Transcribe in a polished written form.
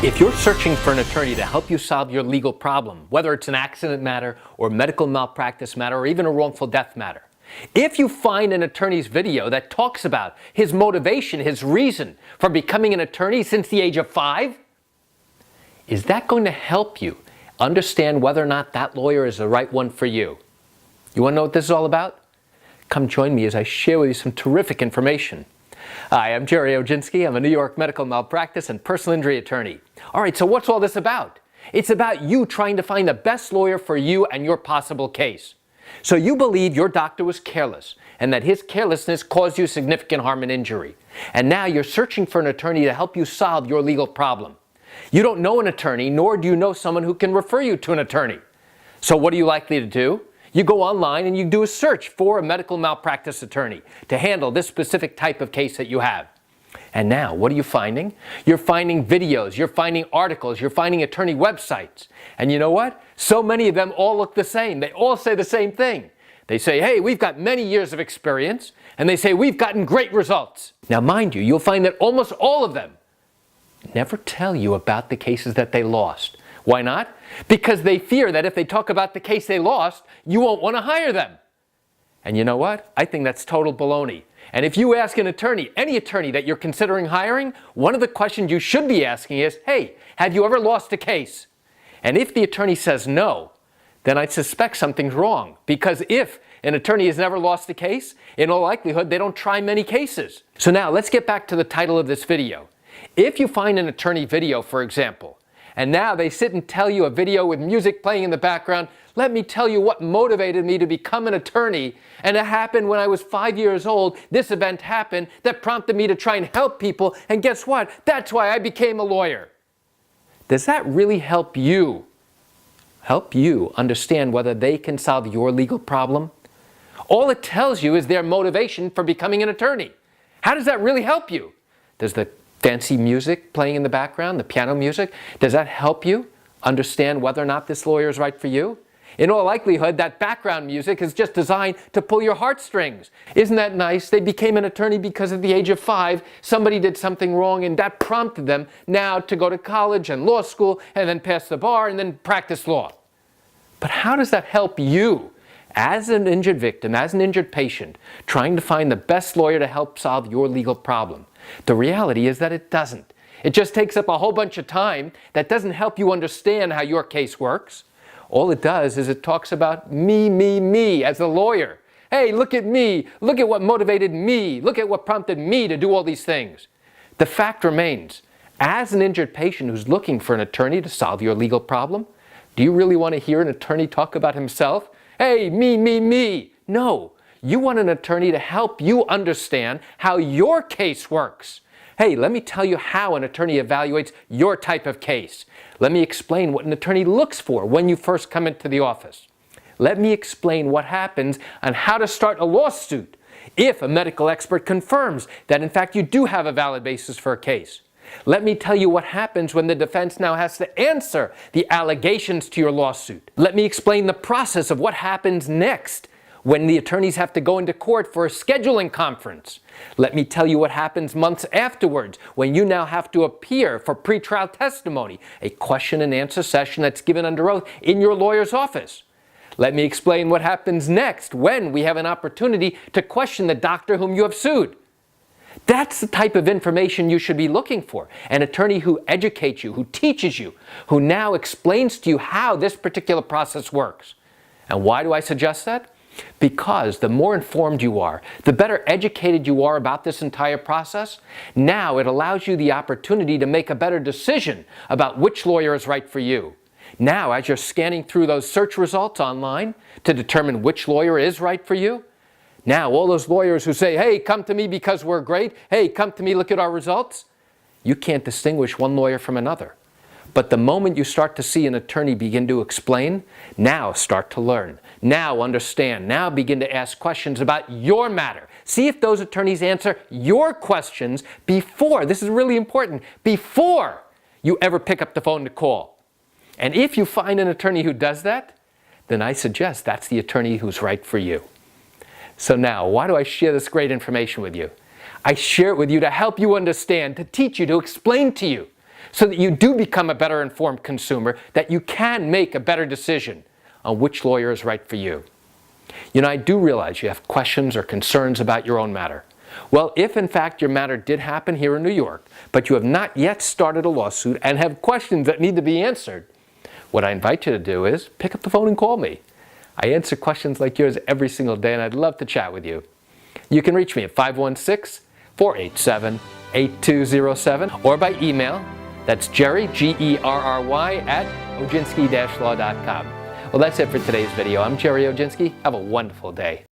If you're searching for an attorney to help you solve your legal problem, whether it's an accident matter or medical malpractice matter or even a wrongful death matter, if you find an attorney's video that talks about his motivation, his reason for becoming an attorney since the age of 5, is that going to help you understand whether or not that lawyer is the right one for you? You want to know what this is all about? Come join me as I share with you some terrific information. Hi, I'm Gerry Oginski. I'm a New York medical malpractice and personal injury attorney. All right, so what's all this about? It's about you trying to find the best lawyer for you and your possible case. So you believe your doctor was careless and that his carelessness caused you significant harm and injury. And now you're searching for an attorney to help you solve your legal problem. You don't know an attorney, nor do you know someone who can refer you to an attorney. So what are you likely to do? You go online and you do a search for a medical malpractice attorney to handle this specific type of case that you have. And now, what are you finding? You're finding videos, you're finding articles, you're finding attorney websites. And you know what? So many of them all look the same. They all say the same thing. They say, hey, we've got many years of experience, and they say, we've gotten great results. Now, mind you, you'll find that almost all of them never tell you about the cases that they lost. Why not? Because they fear that if they talk about the case they lost, you won't want to hire them. And you know what? I think that's total baloney. And if you ask an attorney, any attorney that you're considering hiring, one of the questions you should be asking is, hey, have you ever lost a case? And if the attorney says no, then I suspect something's wrong. Because if an attorney has never lost a case, in all likelihood, they don't try many cases. So now let's get back to the title of this video. If you find an attorney video, for example, and now they sit and tell you a video with music playing in the background, let me tell you what motivated me to become an attorney. And it happened when I was 5 years old. This event happened that prompted me to try and help people. And guess what? That's why I became a lawyer. Does that really help you? Help you understand whether they can solve your legal problem? All it tells you is their motivation for becoming an attorney. How does that really help you? Does the fancy music playing in the background, the piano music, does that help you understand whether or not this lawyer is right for you? In all likelihood, that background music is just designed to pull your heartstrings. Isn't that nice? They became an attorney because at the age of 5, somebody did something wrong and that prompted them now to go to college and law school and then pass the bar and then practice law. But how does that help you as an injured victim, as an injured patient, trying to find the best lawyer to help solve your legal problem? The reality is that it doesn't. It just takes up a whole bunch of time that doesn't help you understand how your case works. All it does is it talks about me as a lawyer. Hey, look at me. Look at what motivated me. Look at what prompted me to do all these things. The fact remains, as an injured patient who's looking for an attorney to solve your legal problem, do you really want to hear an attorney talk about himself? Hey, me. No. You want an attorney to help you understand how your case works. Hey, let me tell you how an attorney evaluates your type of case. Let me explain what an attorney looks for when you first come into the office. Let me explain what happens and how to start a lawsuit if a medical expert confirms that in fact you do have a valid basis for a case. Let me tell you what happens when the defense now has to answer the allegations to your lawsuit. Let me explain the process of what happens next when the attorneys have to go into court for a scheduling conference. Let me tell you what happens months afterwards when you now have to appear for pretrial testimony, a question and answer session that's given under oath in your lawyer's office. Let me explain what happens next when we have an opportunity to question the doctor whom you have sued. That's the type of information you should be looking for. An attorney who educates you, who teaches you, who now explains to you how this particular process works. And why do I suggest that? Because the more informed you are, the better educated you are about this entire process, now it allows you the opportunity to make a better decision about which lawyer is right for you. Now, as you're scanning through those search results online to determine which lawyer is right for you, now all those lawyers who say, hey, come to me because we're great, hey, come to me, look at our results, you can't distinguish one lawyer from another. But the moment you start to see an attorney begin to explain, now start to learn. Now understand. Now begin to ask questions about your matter. See if those attorneys answer your questions before, this is really important, before you ever pick up the phone to call. And if you find an attorney who does that, then I suggest that's the attorney who's right for you. So now, why do I share this great information with you? I share it with you to help you understand, to teach you, to explain to you so that you do become a better informed consumer, that you can make a better decision on which lawyer is right for you. You know, I do realize you have questions or concerns about your own matter. Well, if in fact your matter did happen here in New York, but you have not yet started a lawsuit and have questions that need to be answered, what I invite you to do is pick up the phone and call me. I answer questions like yours every single day, and I'd love to chat with you. You can reach me at 516-487-8207 or by email. That's Gerry, Gerry, at oginski-law.com. Well, that's it for today's video. I'm Gerry Oginski. Have a wonderful day.